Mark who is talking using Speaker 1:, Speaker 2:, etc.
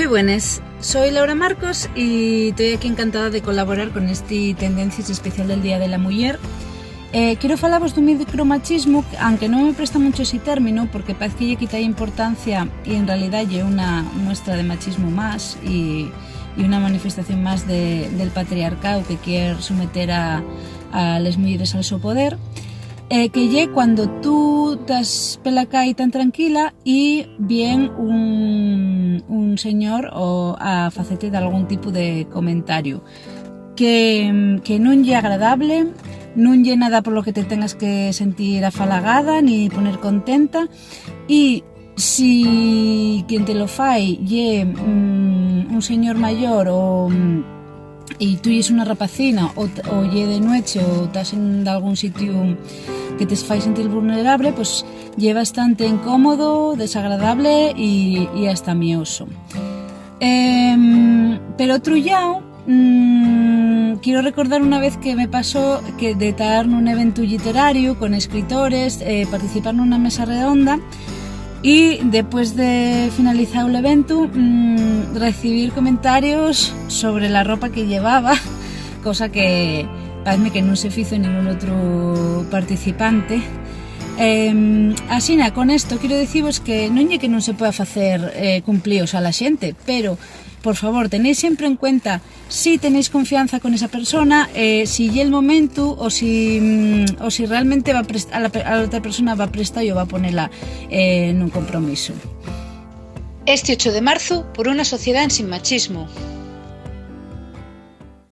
Speaker 1: Muy buenas, soy Laura Marcos y estoy aquí encantada de colaborar con este Tendencias especial del Día de la Muller. Quiero falaros dun micromachismo, aunque non me presta mucho ese término, porque parece que lle quita importancia y en realidad lle una muestra de machismo más y una manifestación más del patriarcado que quiere someter a las mujeres al su poder. Que lle cuando tú estás pela calle tan tranquila y bien un señor o a facete de algún tipo de comentario que non lle agradable, non lle nada por lo que te tengas que sentir afalagada ni poner contenta, y si quien te lo fai lle un señor mayor y tú es una rapacina o lle de noche o estás en algún sitio que te fai sentir vulnerable, pues lle bastante incómodo, desagradable y hasta miedoso. Pero otro llao, quiero recordar una vez que me pasó que de estar en un evento literario con escritores, participar en una mesa redonda y después de finalizar el evento recibir comentarios sobre la ropa que llevaba, cosa que parece que non se fizo ningún outro participante. Así, con esto quiero deciros que non é que non se poda facer cumplíos a la xente, pero por favor, tenéis siempre en cuenta si tenéis confianza con esa persona, si lle el momento o si realmente a la otra persona va a prestar y o va a ponerla en un compromiso.
Speaker 2: Este 8 de marzo, por una sociedad sin machismo.